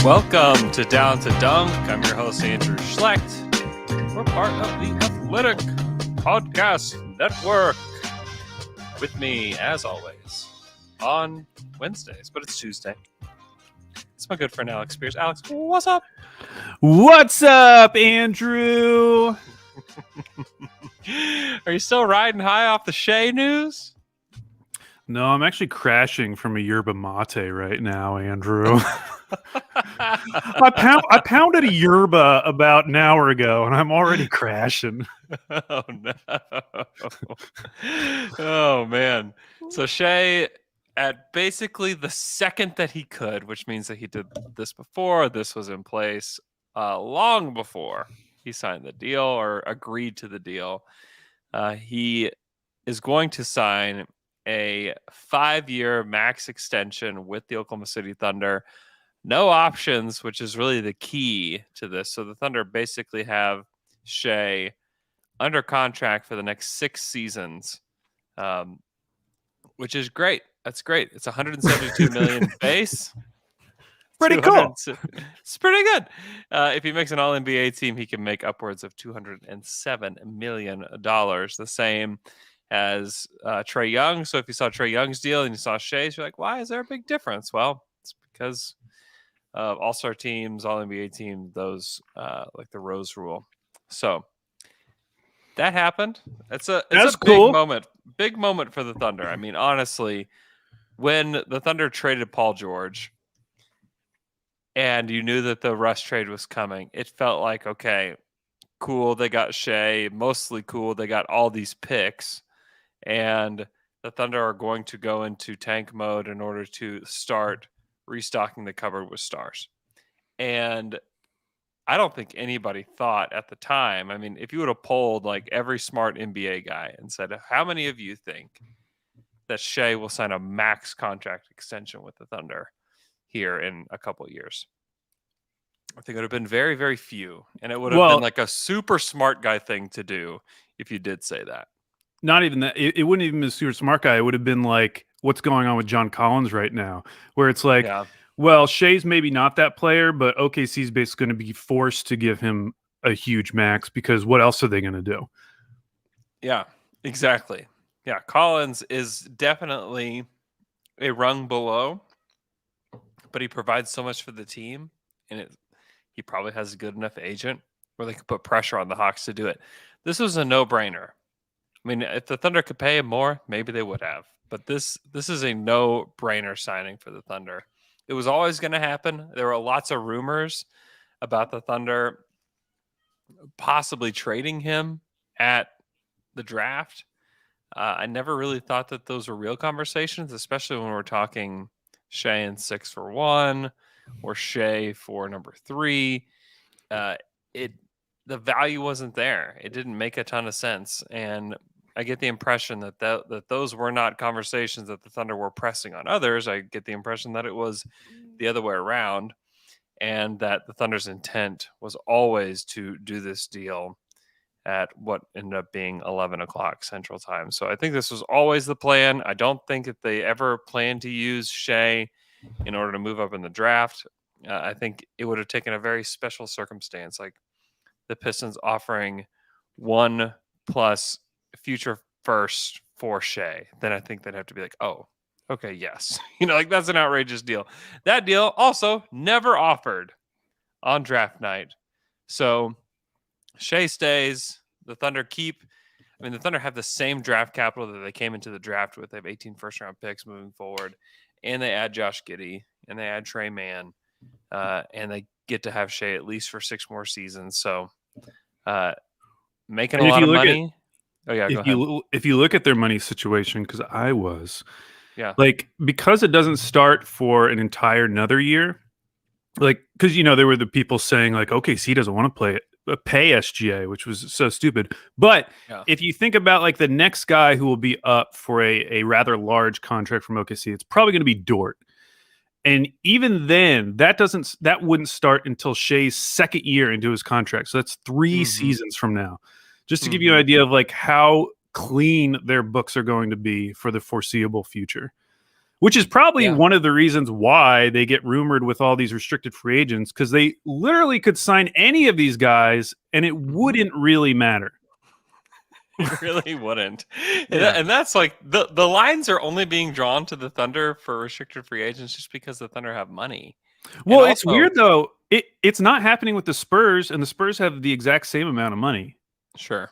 Welcome to Down to Dunk. I'm your host, Andrew Schlecht. We're part of the Athletic Podcast Network. With me, as always, on Wednesdays, but it's Tuesday. It's my good friend, Alex Spears. Alex, what's up? What's up, Andrew? Are you still riding high off the Shai news? No, I'm actually crashing from a yerba mate right now, Andrew. I pounded a yerba about an hour ago, and I'm already crashing. Oh, no. Oh, man. So Shai, at basically the second that he could, which means that he did this before, this was in place long before he signed the deal or agreed to the deal, he is going to sign a 5-year max extension with the Oklahoma City Thunder. No options, which is really the key to this. So the Thunder basically have Shai under contract for the next 6 seasons, which is great. That's great. It's $172 million base. Pretty cool. It's pretty good. If he makes an All-NBA team, he can make upwards of $207 million. The same as Trae Young. So if you saw Trae Young's deal and you saw Shai's, you're like, why is there a big difference? Well, it's because All-Star teams, All-NBA team, those like the Rose Rule. So that happened. It's a cool. big moment for the Thunder. I mean, honestly, when the Thunder traded Paul George and you knew that the Russ trade was coming, it felt like, okay, cool, they got Shai, mostly cool, they got all these picks, and the Thunder are going to go into tank mode in order to start restocking the cupboard with stars. And I don't think anybody thought at the time, I mean, if you would have polled like every smart NBA guy and said, how many of you think that Shai will sign a max contract extension with the Thunder here in a couple of years? I think it would have been very, very few. And it would have been like a super smart guy thing to do if you did say that. Not even that. It wouldn't even be a super smart guy. It would have been like what's going on with John Collins right now, where it's like, well, Shai's maybe not that player, but OKC's basically going to be forced to give him a huge max because what else are they going to do? Yeah, exactly. Yeah, Collins is definitely a rung below, but he provides so much for the team, and he probably has a good enough agent where they could put pressure on the Hawks to do it. This was a no-brainer. I mean, if the Thunder could pay him more, maybe they would have. But this is a no-brainer signing for the Thunder. It was always going to happen. There were lots of rumors about the Thunder possibly trading him at the draft. I never really thought that those were real conversations, especially when we're talking Shai and 6 for 1 or Shai for number 3. The value wasn't there. It didn't make a ton of sense. And I get the impression that those were not conversations that the Thunder were pressing on others. I get the impression that it was the other way around, and that the Thunder's intent was always to do this deal at what ended up being 11 o'clock Central Time. So I think this was always the plan. I don't think that they ever planned to use Shai in order to move up in the draft. I think it would have taken a very special circumstance, like the Pistons offering 1+ future first for Shai. Then I think they'd have to be like, oh, okay, yes. Like that's an outrageous deal. That deal also never offered on draft night. So Shai stays. The Thunder the Thunder have the same draft capital that they came into the draft with. They have 18 first-round picks moving forward. And they add Josh Giddey. And they add Trey Mann. And they get to have Shai at least for 6 more seasons. So making a lot of money. If you look at their money situation, because I was, because it doesn't start for an entire another year, like, because there were the people saying like, OKC doesn't want to pay SGA, which was so stupid. But if you think about like the next guy who will be up for a rather large contract from OKC, it's probably going to be Dort. And even then, that wouldn't start until Shai's second year into his contract. So that's 3 seasons from now. Just to give you an idea of like how clean their books are going to be for the foreseeable future. which is probably one of the reasons why they get rumored with all these restricted free agents, because they literally could sign any of these guys and it wouldn't really matter. It really wouldn't. Yeah. And that's like the lines are only being drawn to the Thunder for restricted free agents just because the Thunder have money. Well, also, it's weird though. It's not happening with the Spurs, and the Spurs have the exact same amount of money. Sure.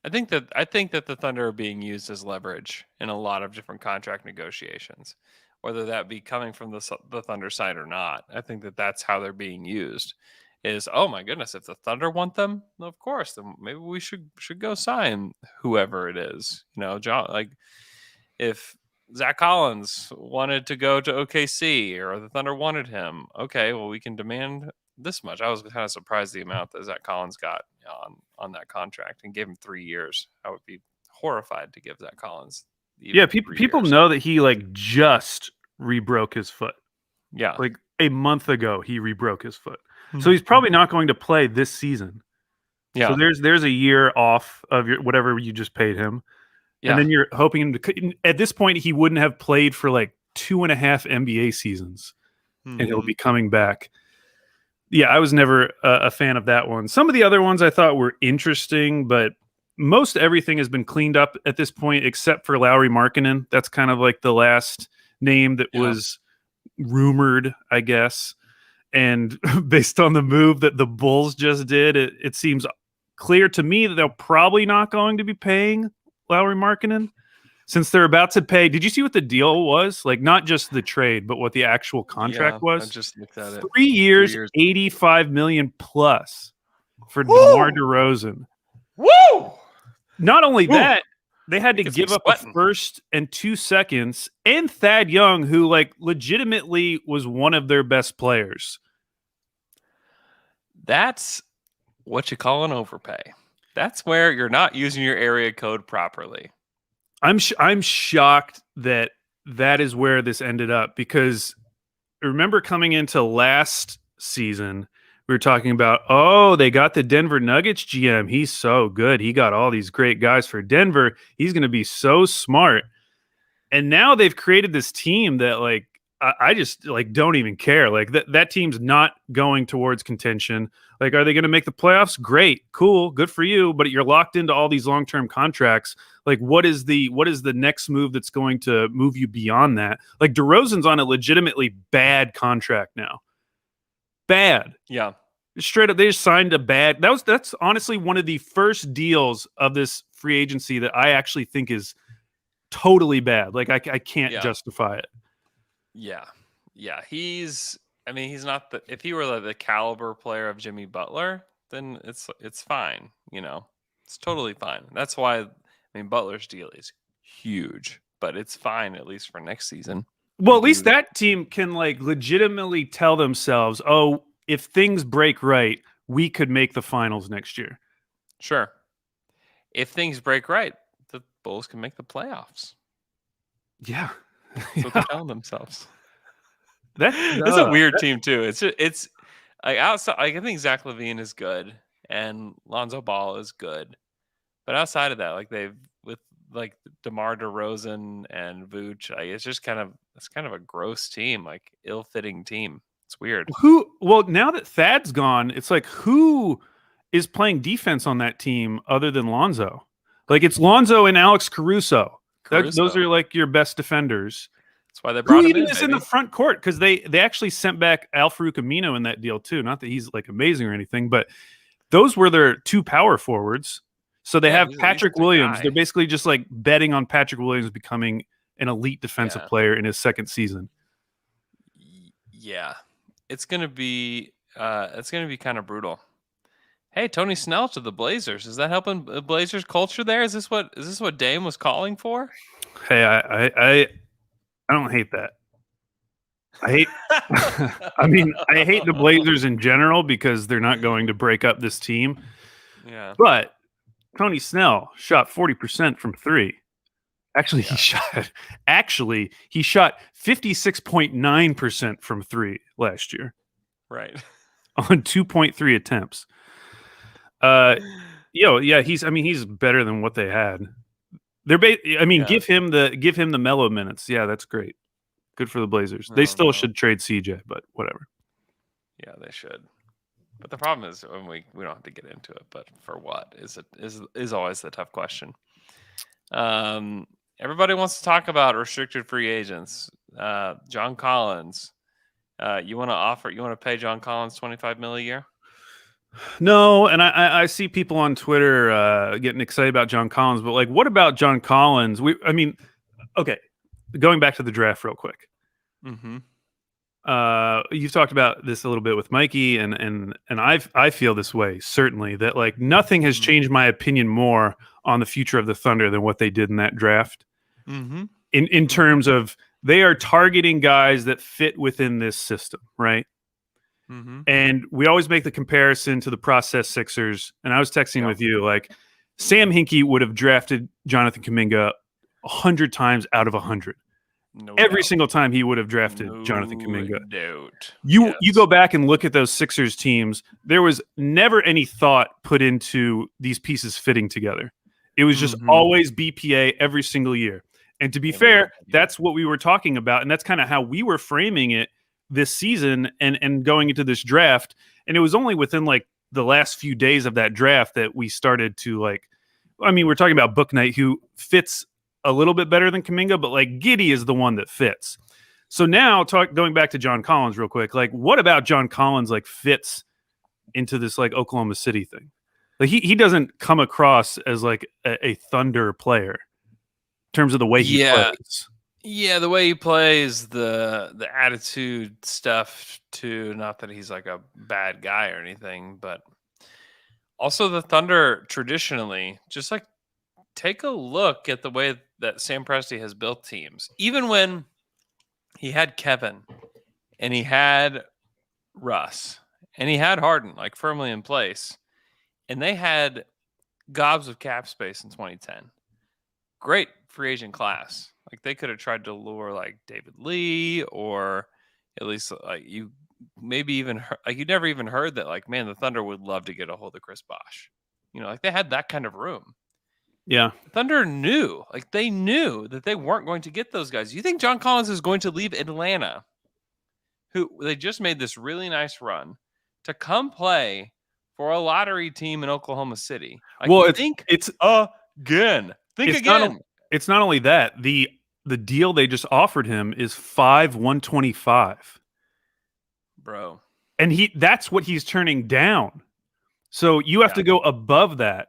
I think that the Thunder are being used as leverage in a lot of different contract negotiations, whether that be coming from the Thunder side or not. I think that that's how they're being used. Is, oh my goodness, if the Thunder want them, of course, then maybe we should go sign whoever it is. John, like if Zach Collins wanted to go to OKC or the Thunder wanted him, okay, well, we can demand this much. I was kind of surprised the amount that Zach Collins got on that contract, and gave him 3 years. I would be horrified to give Zach Collins. People know that he like just rebroke his foot. Yeah, like a month ago he rebroke his foot, so he's probably not going to play this season. Yeah, so there's a year off of your whatever you just paid him. Yeah. And then you're hoping him to. At this point, he wouldn't have played for like 2.5 NBA seasons, and he'll be coming back. Yeah, I was never a fan of that one. Some of the other ones I thought were interesting, but most everything has been cleaned up at this point, except for Lauri Markkanen. That's kind of like the last name that was rumored, I guess. And based on the move that the Bulls just did, it seems clear to me that they're probably not going to be paying Lauri Markkanen, since they're about to pay. Did you see what the deal was? Like, not just the trade, but what the actual contract was? I just looked at it. 3 years, 85 million plus for DeMar DeRozan. Woo! Not only that, they had to give up a first and 2 seconds, and Thad Young, who like legitimately was one of their best players. That's what you call an overpay. That's where you're not using your area code properly. I'm shocked that is where this ended up, because remember coming into last season, we were talking about, oh, they got the Denver Nuggets GM. He's so good. He got all these great guys for Denver. He's going to be so smart. And now they've created this team that like, I just like don't even care. Like that team's not going towards contention. Like, are they going to make the playoffs? Great, cool, good for you. But you're locked into all these long-term contracts. Like, what is the next move that's going to move you beyond that? Like, DeRozan's on a legitimately bad contract now. Bad. Yeah. Straight up, they just signed a bad. That's honestly one of the first deals of this free agency that I actually think is totally bad. Like, I can't justify it. Yeah. He's not if he were the caliber player of Jimmy Butler, then it's fine. It's totally fine. That's why, Butler's deal is huge, but it's fine at least for next season. Well, at least that team can like legitimately tell themselves, oh, if things break right, we could make the finals next year. Sure. If things break right, the Bulls can make the playoffs. Yeah. That's what they're telling themselves. That's a weird team too. It's like outside. Like, I think Zach LaVine is good and Lonzo Ball is good, but outside of that, like they've with like DeMar DeRozan and Vooch, like, it's kind of a gross team, like ill-fitting team. It's weird. Well, now that Thad's gone, it's like who is playing defense on that team other than Lonzo? Like, it's Lonzo and Alex Caruso. Those are like your best defenders. That's why they brought him in. In the front court, because they actually sent back Al-Farouq Amino in that deal too. Not that he's like amazing or anything, but those were their 2 power forwards. So they have Patrick Williams. They're basically just like betting on Patrick Williams becoming an elite defensive player in his second season. Yeah, it's gonna be kind of brutal. Hey, Tony Snell to the Blazers. Is that helping the Blazers culture there? Is this what Dame was calling for? Hey, I don't hate that. I hate I hate the Blazers in general because they're not going to break up this team. Yeah. But Tony Snell shot 40% from 3. Actually, he shot 56.9% from 3 last year. Right. On 2.3 attempts. He's better than what they had. Give him the Melo minutes. Yeah, that's great. Good for the Blazers. They still should trade CJ, but whatever. Yeah, they should. But the problem is, when we don't have to get into it. But for what is always the tough question. Everybody wants to talk about restricted free agents. John Collins. You want to pay John Collins $25 million a year? No, and I see people on Twitter getting excited about John Collins, but like, what about John Collins? Okay, going back to the draft real quick. Mm-hmm. You've talked about this a little bit with Mikey, and I feel this way, certainly, that like nothing has changed my opinion more on the future of the Thunder than what they did in that draft. Mm-hmm. In terms of, they are targeting guys that fit within this system, right? Mm-hmm. And we always make the comparison to the process Sixers. And I was texting with you, like, Sam Hinkie would have drafted Jonathan Kuminga 100 times out of 100. Every single time he would have drafted Jonathan Kuminga. You go back and look at those Sixers teams. There was never any thought put into these pieces fitting together. It was just always BPA every single year. And to be fair, that's what we were talking about. And that's kind of how we were framing it this season and going into this draft. And it was only within like the last few days of that draft that we started to we're talking about Book Knight, who fits a little bit better than Kuminga, but like Giddey is the one that fits. So now going back to John Collins real quick, like what about John Collins like fits into this like Oklahoma City thing? Like he doesn't come across as like a Thunder player in terms of the way he plays. Yeah, the way he plays, the attitude stuff too. Not that he's like a bad guy or anything, but also the Thunder traditionally, just like, take a look at the way that Sam Presti has built teams. Even when he had Kevin and he had Russ and he had Harden like firmly in place, and they had gobs of cap space in 2010. Great free agent class. Like they could have tried to lure like David Lee, or at least like you maybe even like you never even heard that like, man, the Thunder would love to get a hold of Chris Bosh. Like they had that kind of room. Yeah. Thunder knew, like they knew that they weren't going to get those guys. You think John Collins is going to leave Atlanta, who they just made this really nice run, to come play for a lottery team in Oklahoma City? Like, well, think again. It's not only that. The deal they just offered him is $125, bro. And that's what he's turning down. So you have to go above that.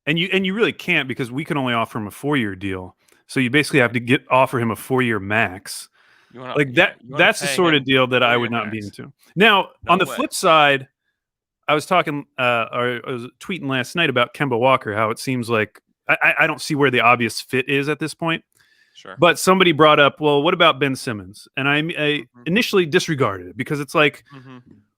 And you really can't, because we can only offer him a 4-year deal. So you basically have to offer him a 4-year max. That's the sort of deal that I would not be into. Now, on the flip side, I was talking or I was tweeting last night about Kemba Walker, how it seems like I don't see where the obvious fit is at this point. Sure. But somebody brought up, well, what about Ben Simmons? And I initially disregarded it, because it's like,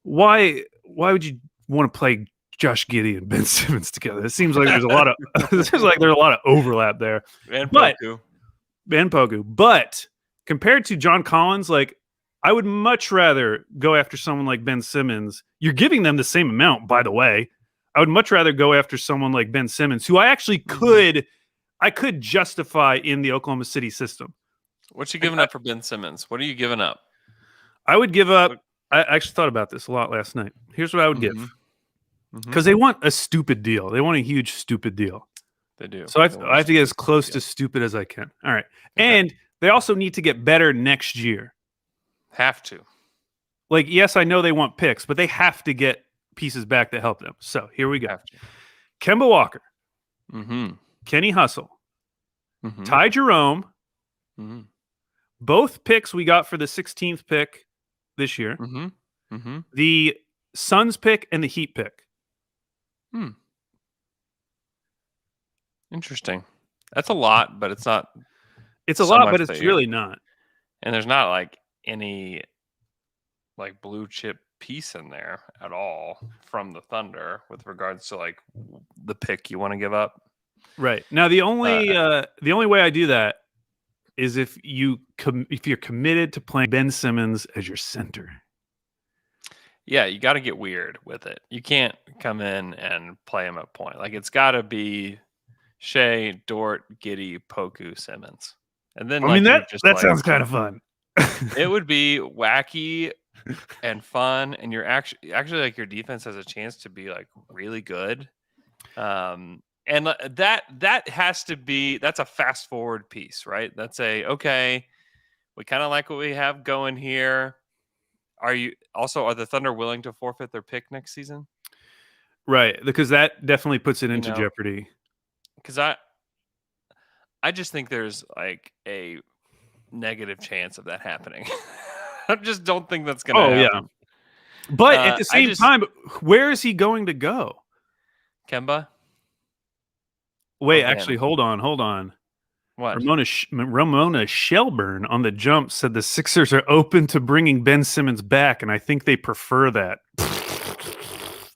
why would you want to play Josh Giddey and Ben Simmons together? It seems like there's a lot of overlap there. And Poku. But compared to John Collins, like, I would much rather go after someone like Ben Simmons. You're giving them the same amount, by the way. I would much rather go after someone like Ben Simmons, who I actually could justify in the Oklahoma City system. What you giving up for Ben Simmons? What are you giving up? I would give up. I actually thought about this a lot last night. Here's what I would give. Because they want a stupid deal. They want a huge stupid deal. They do. So I have to get as close to stupid as I can. All right. Okay. And they also need to get better next year. Have to. Like, yes, I know they want picks, but they have to get pieces back to help them. So here we go. Kemba Walker. Kenny Hustle. Ty Jerome. Both picks we got for the 16th pick this year. The Suns pick and the Heat pick. Interesting. That's a lot, but it's not. It's a lot, but it's really not. And there's not like any like blue chip piece in there at all from the Thunder with regards to like the pick you want to give up. Right. Now the only way I do that is if you're committed to playing Ben Simmons as your center. Yeah, you got to get weird with it. You can't come in and play him at point. Like, it's got to be Shai, Dort, Giddey, Poku, Simmons. And then I mean, like you're just that like, sounds kind of fun. it would be wacky and fun, and you're actually like your defense has a chance to be like really good. And that has to be, that's a fast forward piece, right? That's okay, we kind of like what we have going here. Are the Thunder willing to forfeit their pick next season? Right, because that definitely puts it You into know, jeopardy. because I just think there's like a negative chance of that happening. I just don't think that's going to Oh yeah, happen. but at the I same just time, where is he going to go? Kemba or Wait, actually, Ben. hold on. What? Ramona Shelburne on the Jump said the Sixers are open to bringing Ben Simmons back, and I think they prefer that.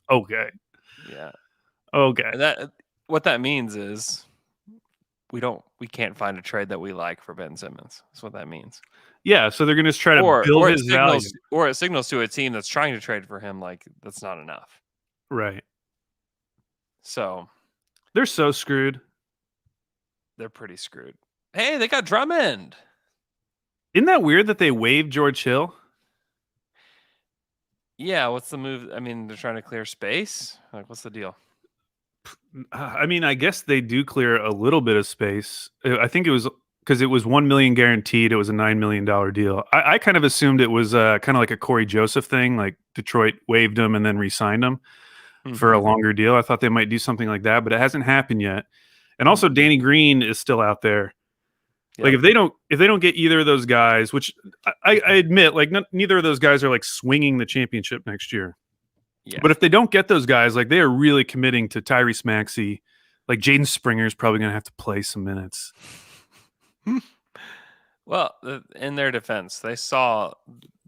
Okay. Yeah. Okay. And that what that means is we can't find a trade that we like for Ben Simmons. That's what that means. Yeah, so they're going to try to Or build or it his value. signals to a team that's trying to trade for him like that's not enough. Right. So they're so screwed. They're pretty screwed. Hey, they got Drummond. Isn't that weird that they waived George Hill? Yeah, what's the move? I mean, they're trying to clear space. Like, what's the deal? I mean, I guess they do clear a little bit of space. I think it was because it was $1 million guaranteed. It was a $9 million deal. I kind of assumed it was kind of like a Corey Joseph thing, like Detroit waived him and then re-signed him for a longer deal. I thought they might do something like that, but it hasn't happened yet. And also, Danny Green is still out there. Yep. Like if they don't get either of those guys, which I admit, like neither of those guys are like swinging the championship next year. Yeah. But if they don't get those guys, like they are really committing to Tyrese Maxey. Like Jaden Springer is probably going to have to play some minutes. Well, in their defense, they saw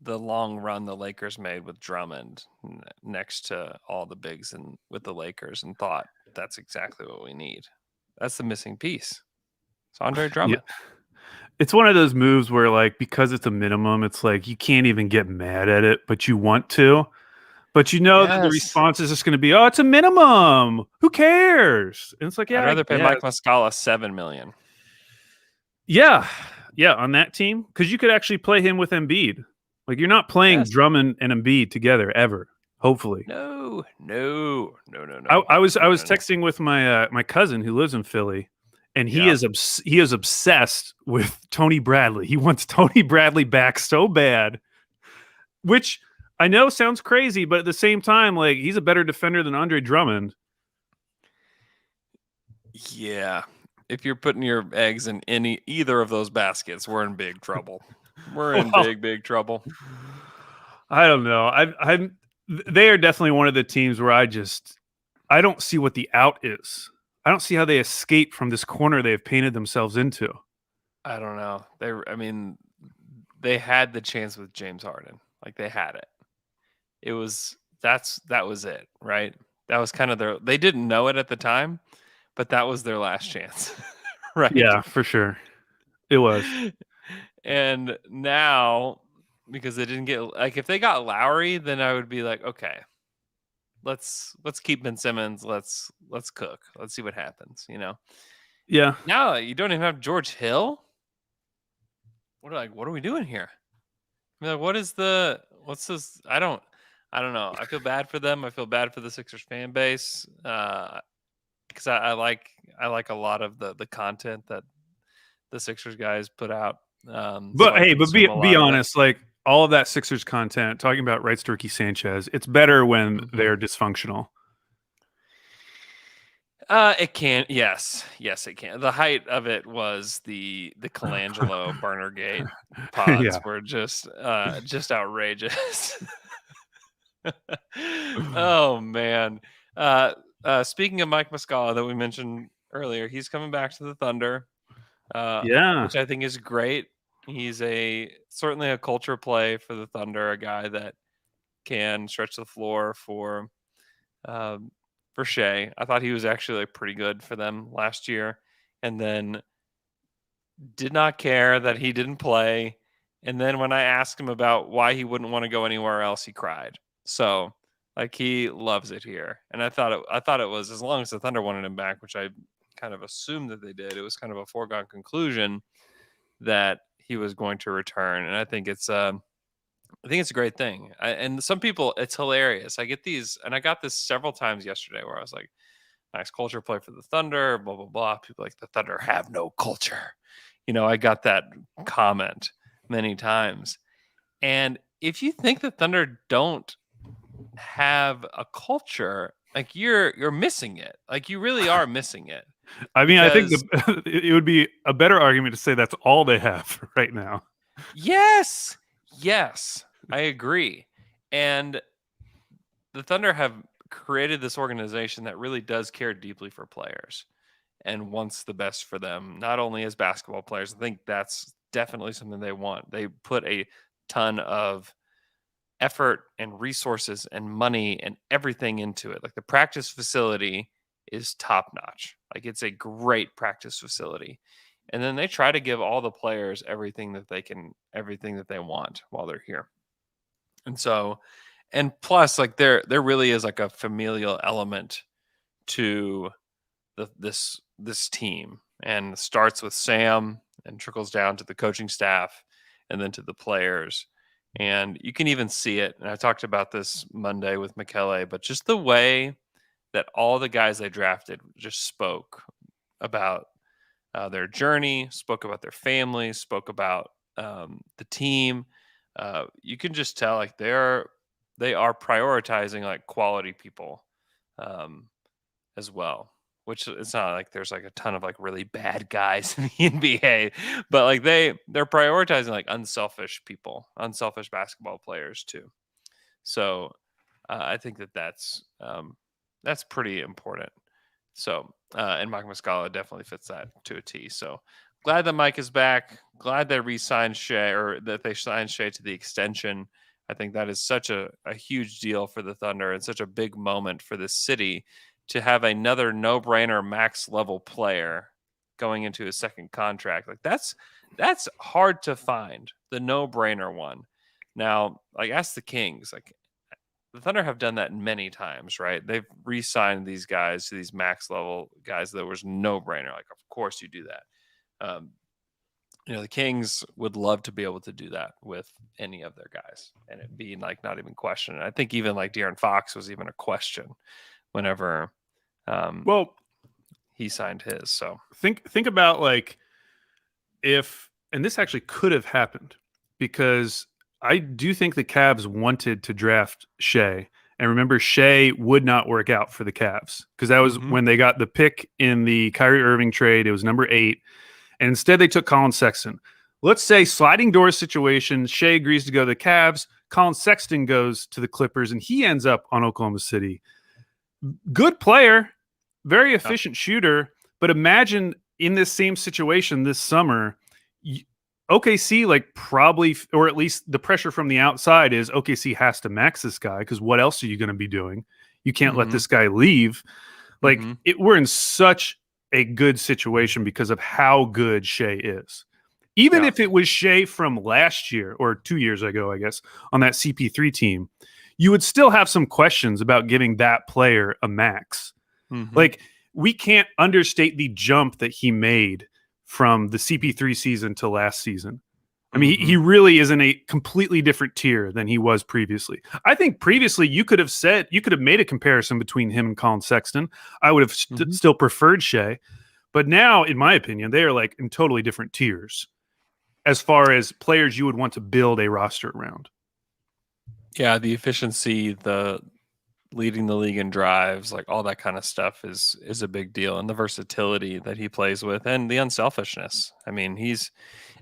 the long run the Lakers made with Drummond next to all the bigs and with the Lakers and thought that's exactly what we need. That's the missing piece. It's Andre Drummond. Yeah. It's one of those moves where like because it's a minimum, it's like you can't even get mad at it, but you want to. But you know that the response is just going to be, "Oh, it's a minimum. Who cares?" And it's like, yeah, I'd rather pay Mike Muscala $7 million. Yeah, on that team because you could actually play him with Embiid. Like you're not playing Drummond and Embiid together ever. Hopefully, no. I was texting with my my cousin who lives in Philly, and he is obsessed with Tony Bradley. He wants Tony Bradley back so bad, which I know sounds crazy, but at the same time, like he's a better defender than Andre Drummond. Yeah. If you're putting your eggs in either of those baskets, we're in big trouble. We're in big trouble. I don't know. They are definitely one of the teams where I don't see what the out is. I don't see how they escape from this corner they have painted themselves into. I don't know. They had the chance with James Harden. Like they had it. That was it, right? That was kind of they didn't know it at the time, but that was their last chance. Right? Yeah, for sure. It was. And now, because they didn't get like if they got Lowry, then I would be like, okay, let's keep Ben Simmons. Let's cook. Let's see what happens, you know? Yeah. Now you don't even have George Hill. What are we doing here? I mean, like, what's this? I don't know. I feel bad for them. I feel bad for the Sixers fan base. Because I like a lot of the content that the Sixers guys put out. But hey, be honest, like all of that Sixers content talking about rights to Ricky Sanchez, it's better when they're dysfunctional. It can, yes, it can. The height of it was the Colangelo Burnergate pods were just outrageous. Oh man. Speaking of Mike Muscala that we mentioned earlier, he's coming back to the Thunder. Which I think is great. He's certainly a culture play for the Thunder, a guy that can stretch the floor for Shai. I thought he was actually like pretty good for them last year, and then did not care that he didn't play. And then when I asked him about why he wouldn't want to go anywhere else, he cried. So like he loves it here, and I thought it was as long as the Thunder wanted him back, which I kind of assumed that they did. It was kind of a foregone conclusion that he was going to return, and I think it's a great thing. And some people, it's hilarious. I get these, and I got this several times yesterday, where I was like, "Nice culture play for the Thunder." Blah blah blah. People like the Thunder have no culture. I got that comment many times. And if you think the Thunder don't have a culture, like you're missing it. Like you really are missing it. I mean, I think Because it would be a better argument to say that's all they have right now. yes, I agree. And the Thunder have created this organization that really does care deeply for players and wants the best for them, not only as basketball players. I think that's definitely something they want. They put a ton of effort and resources and money and everything into it. Like the practice facility is top notch. Like it's a great practice facility. And then they try to give all the players everything that they want while they're here. And so, and plus, like there really is like a familial element to this team, and starts with Sam and trickles down to the coaching staff and then to the players. And you can even see it. And I talked about this Monday with Muscala, but just the way that all the guys they drafted just spoke about their journey, spoke about their families, spoke about the team. You can just tell like they are prioritizing like quality people um, as well. Which it's not like there's like a ton of like really bad guys in the NBA, but like they're prioritizing like unselfish people, unselfish basketball players too. So I think that's pretty important. So and Mike Muscala definitely fits that to a T. So glad that Mike is back. Glad they re-signed Shai, or that they signed Shai to the extension. I think that is such a huge deal for the Thunder and such a big moment for this city to have another no-brainer max level player going into a second contract. Like that's hard to find, the no-brainer one. Now, like ask the Kings, like the Thunder have done that many times, right? They've re-signed these guys to these max level guys that was no-brainer. Like, of course you do that. The Kings would love to be able to do that with any of their guys and it being like not even questioned. I think even like De'Aaron Fox was even a question whenever Well, he signed his. So think about like if, and this actually could have happened, because I do think the Cavs wanted to draft Shai. And remember, Shai would not work out for the Cavs because that was when they got the pick in the Kyrie Irving trade. It was number 8. And instead they took Colin Sexton. Let's say sliding door situation, Shai agrees to go to the Cavs. Colin Sexton goes to the Clippers and he ends up on Oklahoma City. Good player, very efficient shooter. But imagine in this same situation this summer, OKC like probably, or at least the pressure from the outside is OKC has to max this guy because what else are you going to be doing? You can't let this guy leave. Like we're in such a good situation because of how good Shai is. Even if it was Shai from last year or 2 years ago, I guess, on that CP3 team, you would still have some questions about giving that player a max. Like we can't understate the jump that he made from the CP3 season to last season. I mean, he really is in a completely different tier than he was previously. I think previously you could have made a comparison between him and Colin Sexton. I would have still preferred Shai. But now, in my opinion, they are like in totally different tiers as far as players you would want to build a roster around. Yeah, the efficiency, the leading the league in drives, like all that kind of stuff is a big deal, and the versatility that he plays with and the unselfishness. I mean,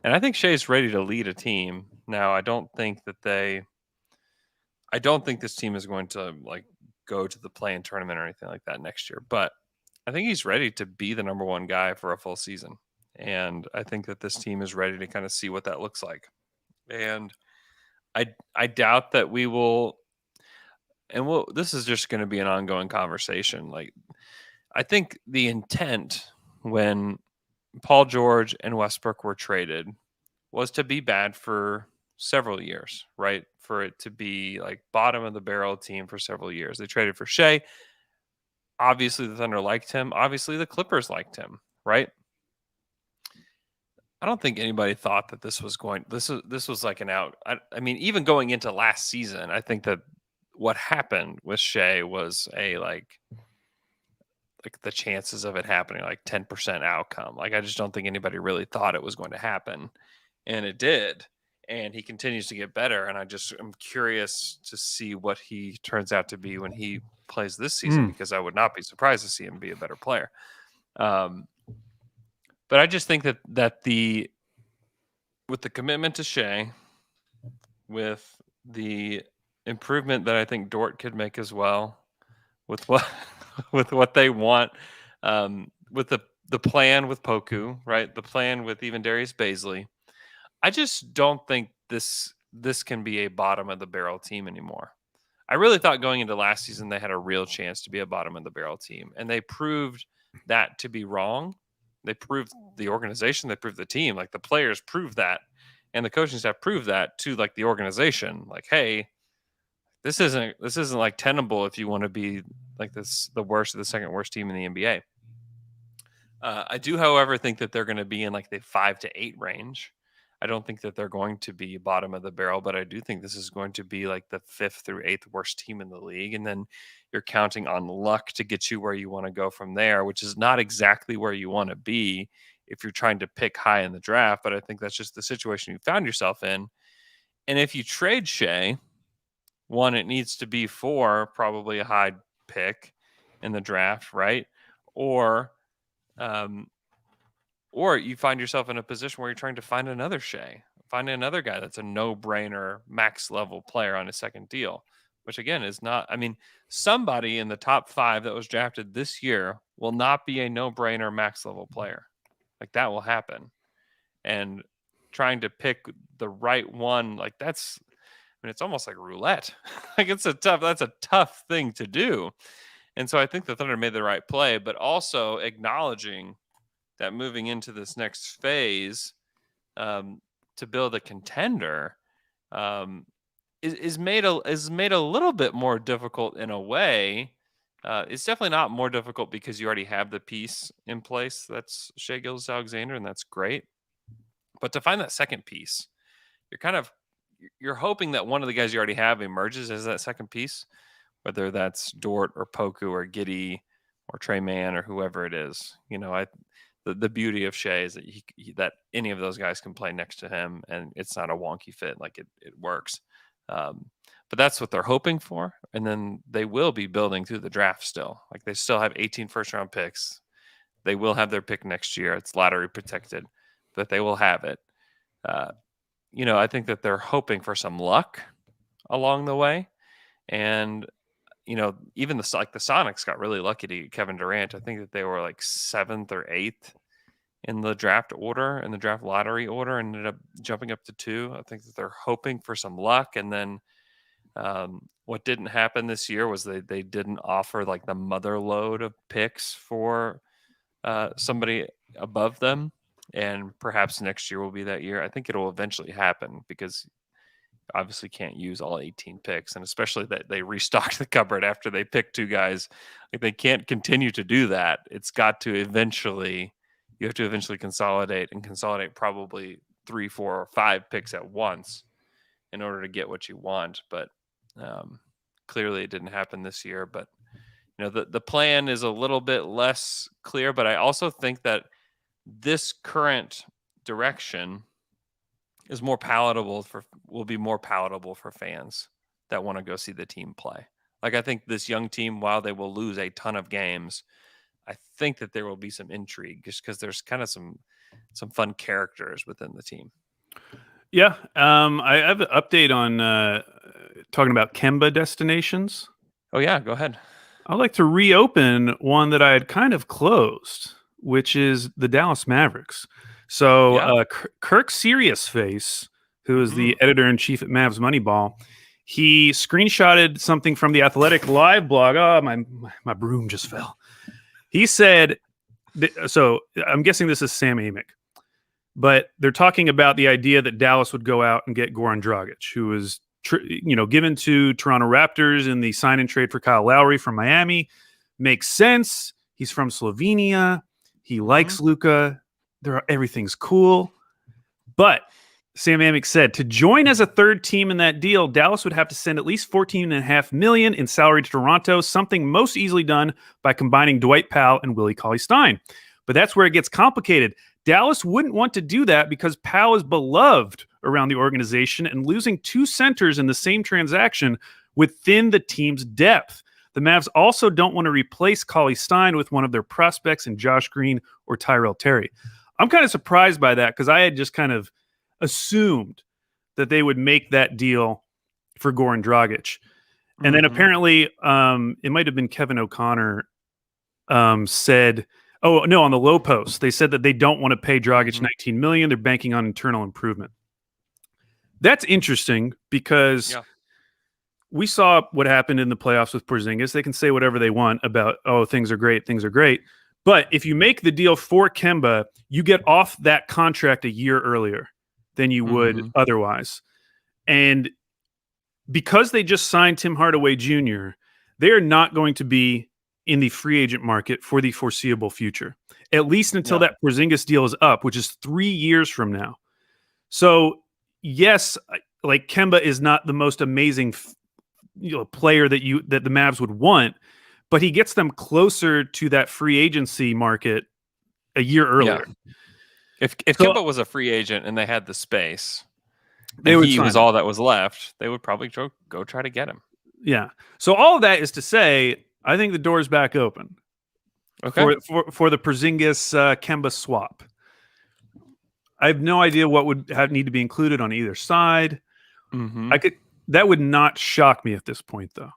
and I think Shai's ready to lead a team. Now, I don't think this team is going to like go to the play-in tournament or anything like that next year, but I think he's ready to be the number one guy for a full season. And I think that this team is ready to kind of see what that looks like. And I doubt that we will. And this is just going to be an ongoing conversation. Like, I think the intent when Paul George and Westbrook were traded was to be bad for several years, right? For it to be like bottom of the barrel team for several years. They traded for Shai. Obviously, the Thunder liked him. Obviously, the Clippers liked him, right? I don't think anybody thought that this was like an out. I mean, even going into last season, I think that what happened with Shai was like the chances of it happening, like 10% outcome. Like, I just don't think anybody really thought it was going to happen, and it did. And he continues to get better. And I'm curious to see what he turns out to be when he plays this season, because I would not be surprised to see him be a better player. But I just think that with the commitment to Shai, with the improvement that I think Dort could make as well, with what with what they want, with the plan with Poku, right? The plan with even Darius Baisley. I just don't think this can be a bottom of the barrel team anymore. I really thought going into last season they had a real chance to be a bottom of the barrel team, and they proved that to be wrong. They proved the organization, they proved the team, like the players proved that, and the coaching staff proved that to like the organization. Like, hey, this isn't like tenable if you want to be like this, the worst of the second worst team in the NBA. I do, however, think that they're going to be in like the 5 to 8 range. I don't think that they're going to be bottom of the barrel, but I do think this is going to be like the 5th through 8th worst team in the league. And then you're counting on luck to get you where you want to go from there, which is not exactly where you want to be if you're trying to pick high in the draft. But I think that's just the situation you found yourself in. And if you trade Shai, one, it needs to be for probably a high pick in the draft, right? Or you find yourself in a position where you're trying to find another Shai, find another guy that's a no-brainer max level player on a second deal, which again is not, I mean, somebody in the top 5 that was drafted this year will not be a no-brainer max level player. Like, that will happen. And trying to pick the right one, like that's, I mean, it's almost like roulette. Like, that's a tough thing to do. And so I think the Thunder made the right play, but also acknowledging that moving into this next phase, to build a contender, is made a little bit more difficult in a way. It's definitely not more difficult because you already have the piece in place. That's Shai Gilgeous Alexander, and that's great. But to find that second piece, you're hoping that one of the guys you already have emerges as that second piece, whether that's Dort or Poku or Giddey or Trey Mann or whoever it is. The beauty of Shai is that that any of those guys can play next to him, and it's not a wonky fit. Like, it works. But that's what they're hoping for. And then they will be building through the draft still. Like, they still have 18 first-round picks. They will have their pick next year. It's lottery protected, but they will have it. I think that they're hoping for some luck along the way. And, even the Sonics got really lucky to get Kevin Durant. I think that they were like 7th or 8th in the draft lottery order, and ended up jumping up to 2. I think that they're hoping for some luck. And then what didn't happen this year was they didn't offer like the mother load of picks for somebody above them. And perhaps next year will be that year. I think it'll eventually happen, because obviously can't use all 18 picks, and especially that they restocked the cupboard after they picked 2 guys. Like, they can't continue to do that. It's got to eventually, you have to eventually consolidate probably 3, 4, or 5 picks at once in order to get what you want. But clearly it didn't happen this year. But the plan is a little bit less clear, but I also think that this current direction is will be more palatable for fans that want to go see the team play. Like, I think this young team, while they will lose a ton of games, I think that there will be some intrigue, just because there's kind of some fun characters within the team. Yeah. I have an update on talking about Kemba destinations. Oh yeah, go ahead. I'd like to reopen one that I had kind of closed, which is the Dallas Mavericks. So Kirk Serious-Face, who is the editor-in-chief at Mavs Moneyball, he screenshotted something from the Athletic Live blog. Oh, my broom just fell. He said, so I'm guessing this is Sam Amick, but they're talking about the idea that Dallas would go out and get Goran Dragic, who was given to Toronto Raptors in the sign and trade for Kyle Lowry from Miami. Makes sense. He's from Slovenia. He likes Luka. Everything's cool. But Sam Amick said to join as a third team in that deal, Dallas would have to send at least $14.5 million in salary to Toronto, something most easily done by combining Dwight Powell and Willie Cauley-Stein. But that's where it gets complicated. Dallas wouldn't want to do that because Powell is beloved around the organization, and losing two centers in the same transaction would thin the team's depth. The Mavs also don't want to replace Cauley-Stein with one of their prospects in Josh Green or Tyrell Terry. I'm kind of surprised by that because I had just kind of assumed that they would make that deal for Goran Dragic. And then apparently it might have been Kevin O'Connor said, oh, no, on the low post, they said that they don't want to pay Dragic $19 million. They're banking on internal improvement. That's interesting because we saw what happened in the playoffs with Porzingis. They can say whatever they want about, oh, things are great. But if you make the deal for Kemba, you get off that contract a year earlier than you would otherwise. And because they just signed Tim Hardaway Jr., they are not going to be in the free agent market for the foreseeable future, at least until that Porzingis deal is up, which is 3 years from now. So, yes, like Kemba is not the most amazing player that the Mavs would want, but he gets them closer to that free agency market a year earlier. Yeah. If Kemba was a free agent and they had the space, he was all that was left, they would probably go try to get him. Yeah. So all of that is to say, I think the door's back open. Okay. For the Porzingis Kemba swap. I have no idea what would need to be included on either side. That would not shock me at this point, though.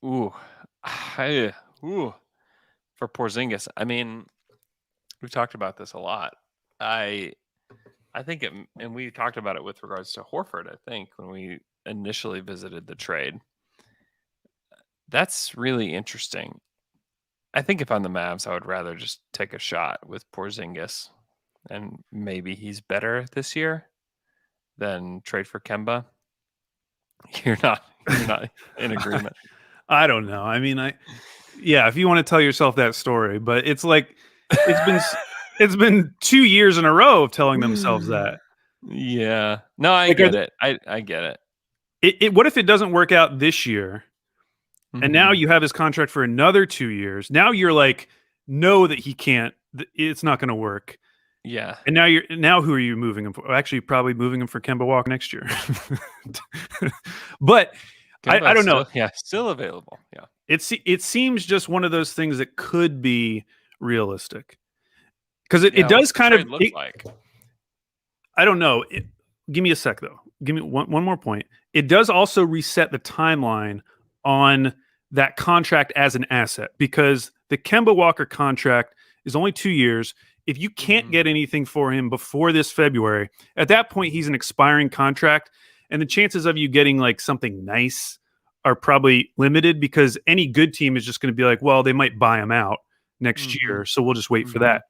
For Porzingis, I mean, we've talked about this a lot. I think and we talked about it with regards to Horford, I think, when we initially visited the trade. That's really interesting. I think if I'm the Mavs, I would rather just take a shot with Porzingis, and maybe he's better this year than trade for Kemba. You're not in agreement. I don't know. I mean, if you want to tell yourself that story, but it's like it's been 2 years in a row of telling themselves that. Yeah. No, I get it. I get it. What if it doesn't work out this year? And now you have his contract for another 2 years. Now you're like, know that he can't. It's not going to work. Yeah. And now who are you moving him for? Actually, probably moving him for Kemba Walker next year. But I don't know. Still available. Yeah. It seems just one of those things that could be realistic. Because it does kind of look like. I don't know. Give me a sec though. Give me one more point. It does also reset the timeline on that contract as an asset, because the Kemba Walker contract is only 2 years. If you can't get anything for him before this February, at that point, he's an expiring contract. And the chances of you getting like something nice are probably limited, because any good team is just going to be like, well, they might buy him out next year. So we'll just wait for that.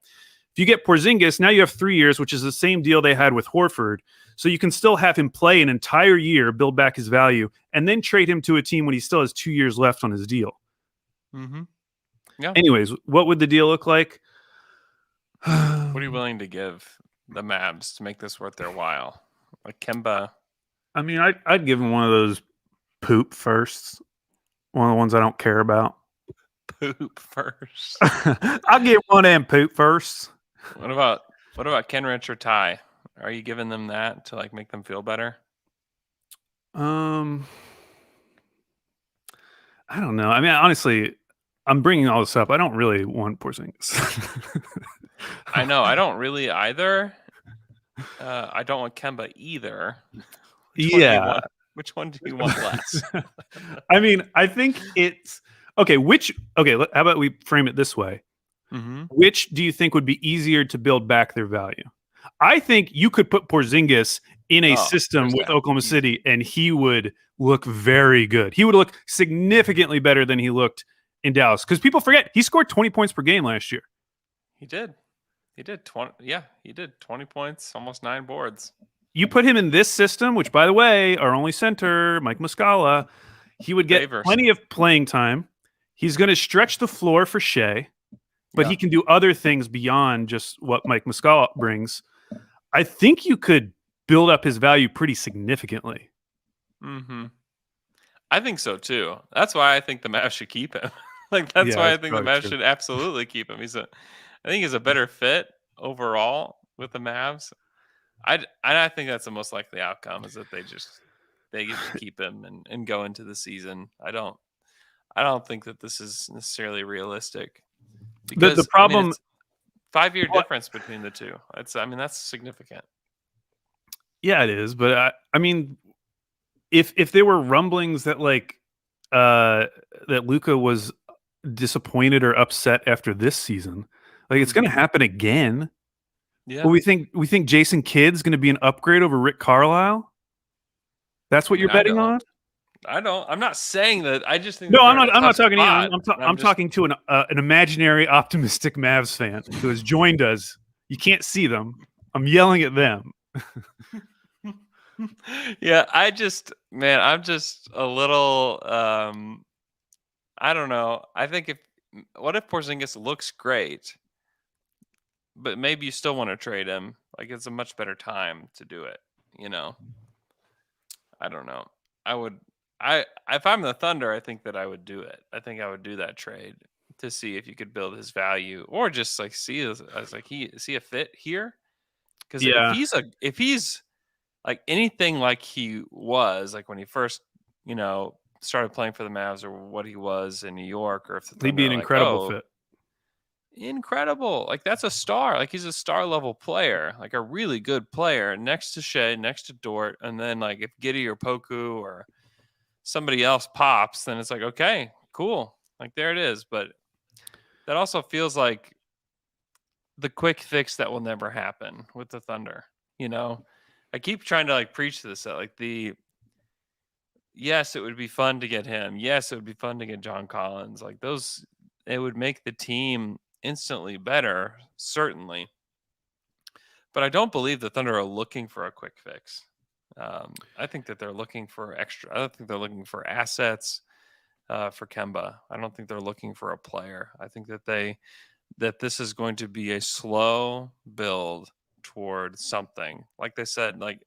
If you get Porzingis, now you have 3 years, which is the same deal they had with Horford. So you can still have him play an entire year, build back his value, and then trade him to a team when he still has 2 years left on his deal. Yeah. Anyways, what would the deal look like? What are you willing to give the Mavs to make this worth their while? Like Kemba. I mean, I'd give him one of those poop firsts, one of the ones I don't care about. Poop first. I'll get one of them poop firsts. What about Kenrich or Ty? Are you giving them that to like make them feel better? I don't know. I mean, honestly, I'm bringing all this up. I don't really want Porzingis. I know. I don't really either. I don't want Kemba either. Which one do you want less? I mean, I think it's okay. How about we frame it this way? Which do you think would be easier to build back their value? I think you could put Porzingis in a system with Oklahoma City, and he would look very good. He would look significantly better than he looked in Dallas, because people forget he scored 20 points per game last year. He did 20. Yeah, he did 20 points, almost 9 boards. You put him in this system, which, by the way, our only center, Mike Muscala, he would get plenty of playing time. He's going to stretch the floor for Shai, but he can do other things beyond just what Mike Muscala brings. I think you could build up his value pretty significantly. Mm-hmm. I think so too. That's why I think the Mavs should keep him. Like that's Yeah, why I that's think the probably Mavs true. should absolutely keep him. I think he's a better fit overall with the Mavs. I think that's the most likely outcome is that they get to keep him and go into the season. I don't think that this is necessarily realistic The because I mean problem, it's 5-year well, difference between the two. I mean that's significant. yeah, it is. But I mean, if there were rumblings that uh that Luca was disappointed or upset after this season, like it's going to Hmm. happen again. Yeah. Well, we think Jason Kidd's going to be an upgrade over Rick Carlisle. That's I what mean you're betting on? I don't. I'm not saying that. I just think No, that I'm they're in not. a I'm not tough talking to you. spot. I'm I'm just talking to an imaginary optimistic Mavs fan who has joined us. You can't see them. I'm yelling at them. yeah, man, I'm just a little I don't know. I think if what if Porzingis looks great, but maybe you still want to trade him? Like it's a much better time to do it, you know. I don't know. I would I if I'm the Thunder, I think that I would do it. I think I would do that trade to see if you could build his value or just like see as like he see a fit here. Because Yeah, if he's like anything like he was like when he first, started playing for the Mavs or what he was in New York, or if the he'd Thunder be are an like, incredible oh, fit. incredible. Like that's a star. Like he's a star level player, like a really good player next to Shea, next to Dort. And then like if Giddy or Poku or somebody else pops, then it's like, okay, cool. Like there it is. But that also feels like the quick fix that will never happen with the Thunder. You know, I keep trying to like preach this that like yes, it would be fun to get him. Yes, it would be fun to get John Collins. Like those, it would make the team instantly better, certainly. But I don't believe the Thunder are looking for a quick fix. I think that they're looking for extra. I don't think they're looking for assets for Kemba. I don't think they're looking for a player. I think that this is going to be a slow build toward something. Like they said, like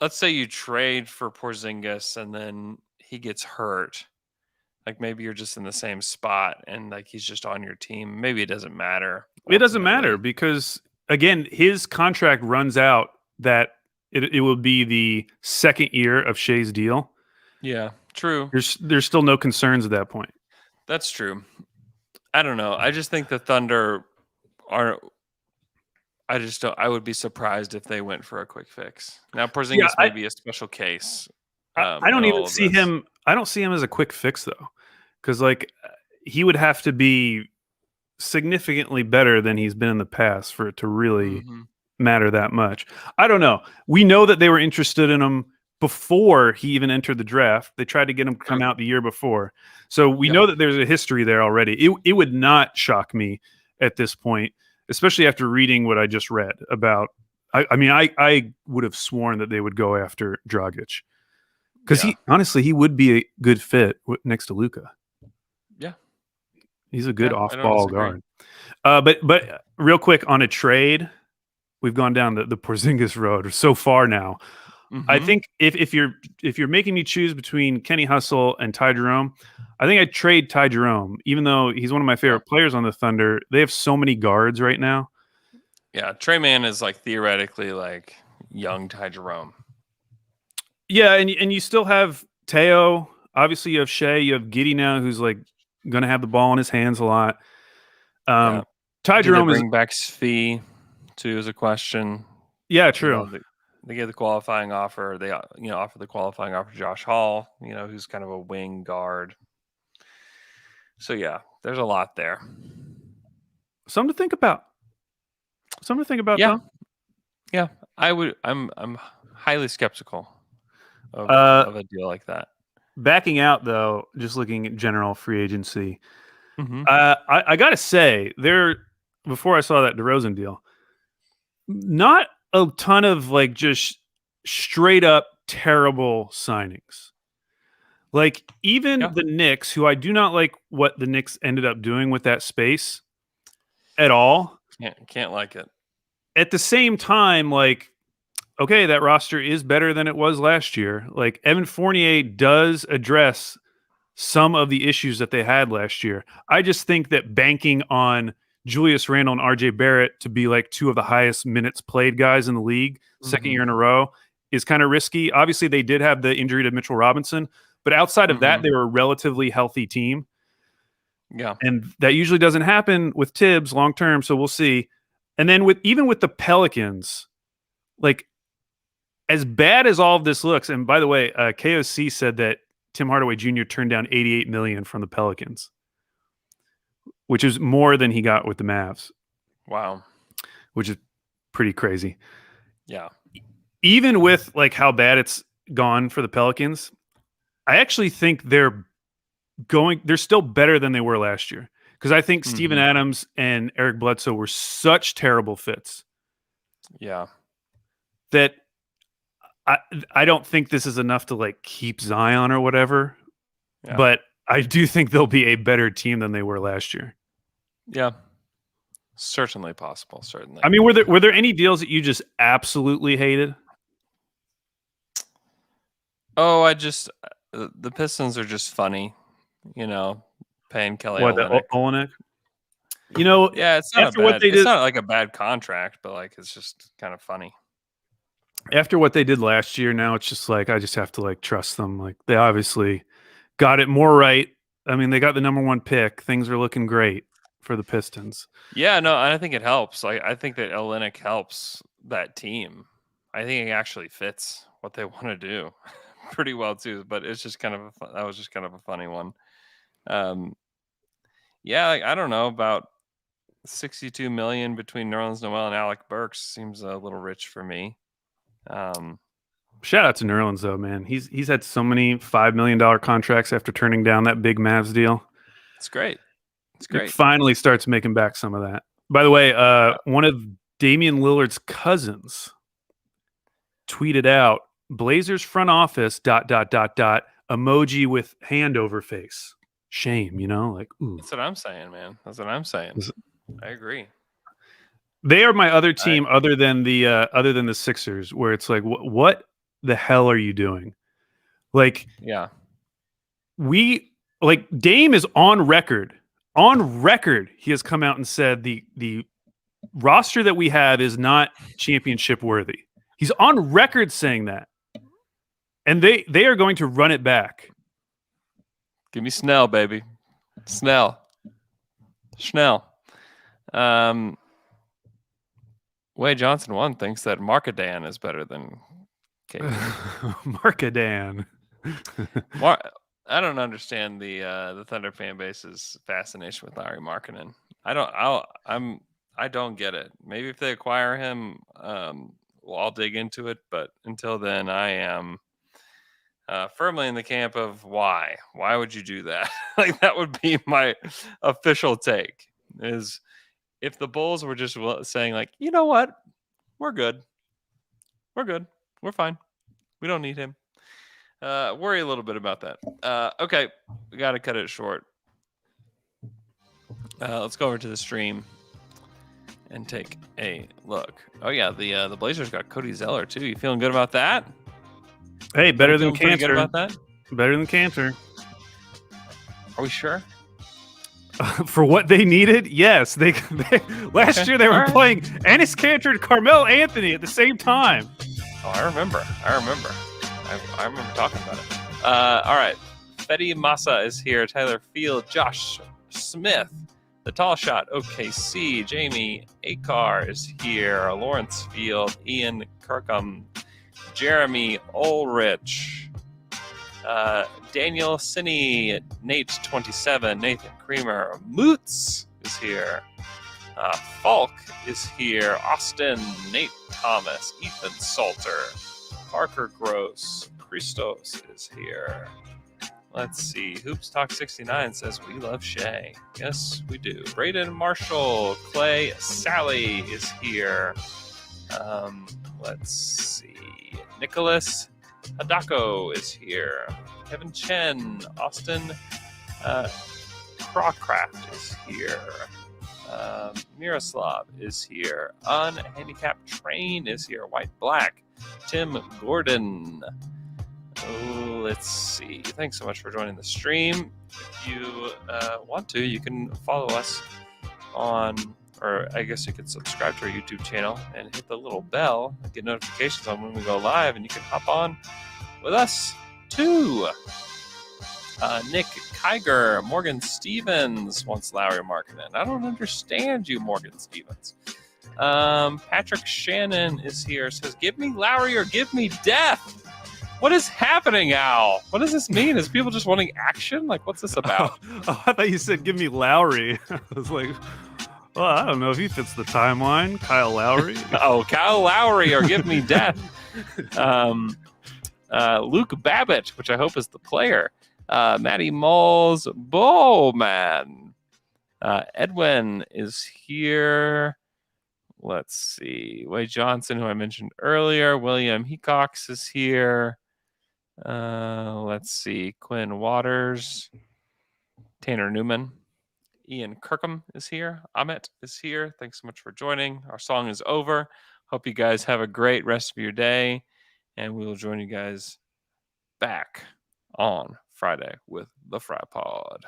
let's say you trade for Porzingis and then he gets hurt. Like maybe you're just in the same spot and like he's just on your team. Maybe it doesn't matter It doesn't matter ultimately. because again, his contract runs out. That it will be the second year of Shea's deal. Yeah, true. There's still no concerns at that point. That's true. I don't know. I just think the Thunder are. I just don't. I would be surprised if they went for a quick fix. Now Yeah, Porzingis may be a special case I in don't even all of see this. him. I don't see him as a quick fix though, because he would have to be significantly better than he's been in the past for it to really Hmm. matter that much. I don't know. We know that they were interested in him before he even entered the draft. They tried to get him to come True. out the year before. So we Yep. know that there's a history there already. It would not shock me at this point, especially after reading what I just read about. I mean, I would have sworn that they would go after Dragic because Yeah. he would be a good fit next to Luca. Yeah. He's a good Yeah. I don't off-ball disagree. guard. But real quick on a trade, we've gone down the Porzingis road so far now. I Hmm. think if you're making me choose between Kenny Hustle and Ty Jerome, I think I'd trade Ty Jerome, even though he's one of my Yeah. favorite players on the Thunder. They have so many guards right now. Yeah. Trey Man is like theoretically like young Ty Jerome. Yeah, and you still have Teo. Obviously, you have Shea. You have Giddy now, who's like going to have the ball in his hands a lot. Yeah. Ty Do they Jerome is, bring back Svi too? Is a question. yeah, You true. know, they gave the qualifying offer. They offer the qualifying offer to Josh Hall. Who's kind of a wing guard. So yeah, there's a lot there. Something to think about. Something to think about, Yeah, though. yeah. I'm highly skeptical of Uh, of a deal like that. Backing out though, just looking at general free agency. Hmm. I gotta say, before I saw that DeRozan deal, not a ton of like just straight up terrible signings. Like even Yeah, the Knicks, who I do not like what the Knicks ended up doing with that space at all. can't like it. at the same time, like, okay, that roster is better than it was last year. Like, Evan Fournier does address some of the issues that they had last year. I just think that banking on Julius Randle and RJ Barrett to be like two of the highest minutes played guys in the league, second year in a row, is kind of risky. Obviously, they did have the injury to Mitchell Robinson, but outside of that, they were a relatively healthy team. Yeah. And that usually doesn't happen with Tibbs long term, so we'll see. And then even with the Pelicans, like, as bad as all of this looks, and by the way, KOC said that Tim Hardaway Jr. turned down $88 million from the Pelicans, which is more than he got with the Mavs. Wow. Which is pretty crazy. Yeah. Even with like how bad it's gone for the Pelicans, I actually think they're still better than they were last year. Because I think Steven Adams and Eric Bledsoe were such terrible fits. Yeah. That I don't think this is enough to like keep Zion or whatever. Yeah. But I do think they'll be a better team than they were last year. Yeah. Certainly possible. Certainly. I mean, were there any deals that you just absolutely hated? Oh, the Pistons are just funny, paying Kelly Olynyk. Yeah, it's not it's not like a bad contract, but like it's just kind of funny. After what they did last year, now it's just like I just have to like trust them. Like they obviously got it more right. I mean, they got the number 1 pick. Things are looking great for the Pistons. Yeah, no, I think it helps. I think that Olynyk helps that team. I think it actually fits what they want to do pretty well too. But it's just that was just kind of a funny one. Yeah, like, I don't know, about $62 million between Nerlens Noel and Alec Burks seems a little rich for me. Shout out to Nerlens though, man. He's had so many $5 million contracts after turning down that big Mavs deal. It's great. It's great. It finally starts making back some of that. By the way, one of Damian Lillard's cousins tweeted out Blazers front office ... emoji with hand over face. Shame, like ooh. That's what I'm saying, man. That's what I'm saying. I agree. They are my other team other than the Sixers, where it's like, what the hell are you doing? Like, yeah, Dame is on record. On record, he has come out and said the roster that we have is not championship worthy. He's on record saying that, and they are going to run it back. Give me Snell, baby. Snell. Way Johnson 1 thinks that Markadan is better than KD. Markadan. I don't understand the Thunder fan base's fascination with Lauri Markkanen. I don't get it. Maybe if they acquire him, I'll dig into it. But until then, I am firmly in the camp of why. Why would you do that? Like that would be my official take. Is if the Bulls were just saying like, you know what, we're good, we're fine, we don't need him. Worry a little bit about that. Okay, we got to cut it short. Let's go over to the stream and take a look. Oh yeah, the Blazers got Cody Zeller too. You feeling good about that? Hey, better than Cantor. Good about that? Better than Cantor. Are we sure? For what they needed, yes. They last year they were playing Enes Kanter and Carmelo Anthony at the same time. Oh, I remember talking about it. All right, Fetty Massa is here. Tyler Field, Josh Smith, the Tall Shot, OKC, Jamie Akar is here. Lawrence Field, Ian Kirkham, Jeremy Ulrich, Daniel Sinney, Nate 27, Nathan Creamer, Moots is here, Falk is here, Austin, Nate Thomas, Ethan Salter, Parker Gross, Christos is here. Let's see. Hoops Talk 69 says we love Shai. Yes, we do. Braden Marshall, Clay Sally is here. Let's see. Nicholas Hadako is here. Kevin Chen, Austin Crawcraft is here. Miroslav is here. Unhandicapped Train is here. White Black. Tim Gordon. Oh, let's see. Thanks so much for joining the stream. If you want to, you can follow us on, or I guess you could subscribe to our YouTube channel and hit the little bell and get notifications on when we go live, and you can hop on with us too. Nick Kiger, Morgan Stevens wants Lowry Markkinen. I don't understand you, Morgan Stevens. Patrick Shannon is here. Says, give me Lowry or give me death. What is happening, Al? What does this mean? Is people just wanting action? Like, what's this about? Oh, I thought you said give me Lowry. I was like, well, I don't know if he fits the timeline. Kyle Lowry. Oh, Kyle Lowry or give me death. Luke Babbitt, which I hope is the player. Matty Moles, Bowman. Edwin is here. Let's see. Wade Johnson, who I mentioned earlier. William Hecox is here. Let's see. Quinn Waters. Tanner Newman. Ian Kirkham is here. Amit is here. Thanks so much for joining. Our song is over. Hope you guys have a great rest of your day. And we will join you guys back on Friday with the Fry Pod.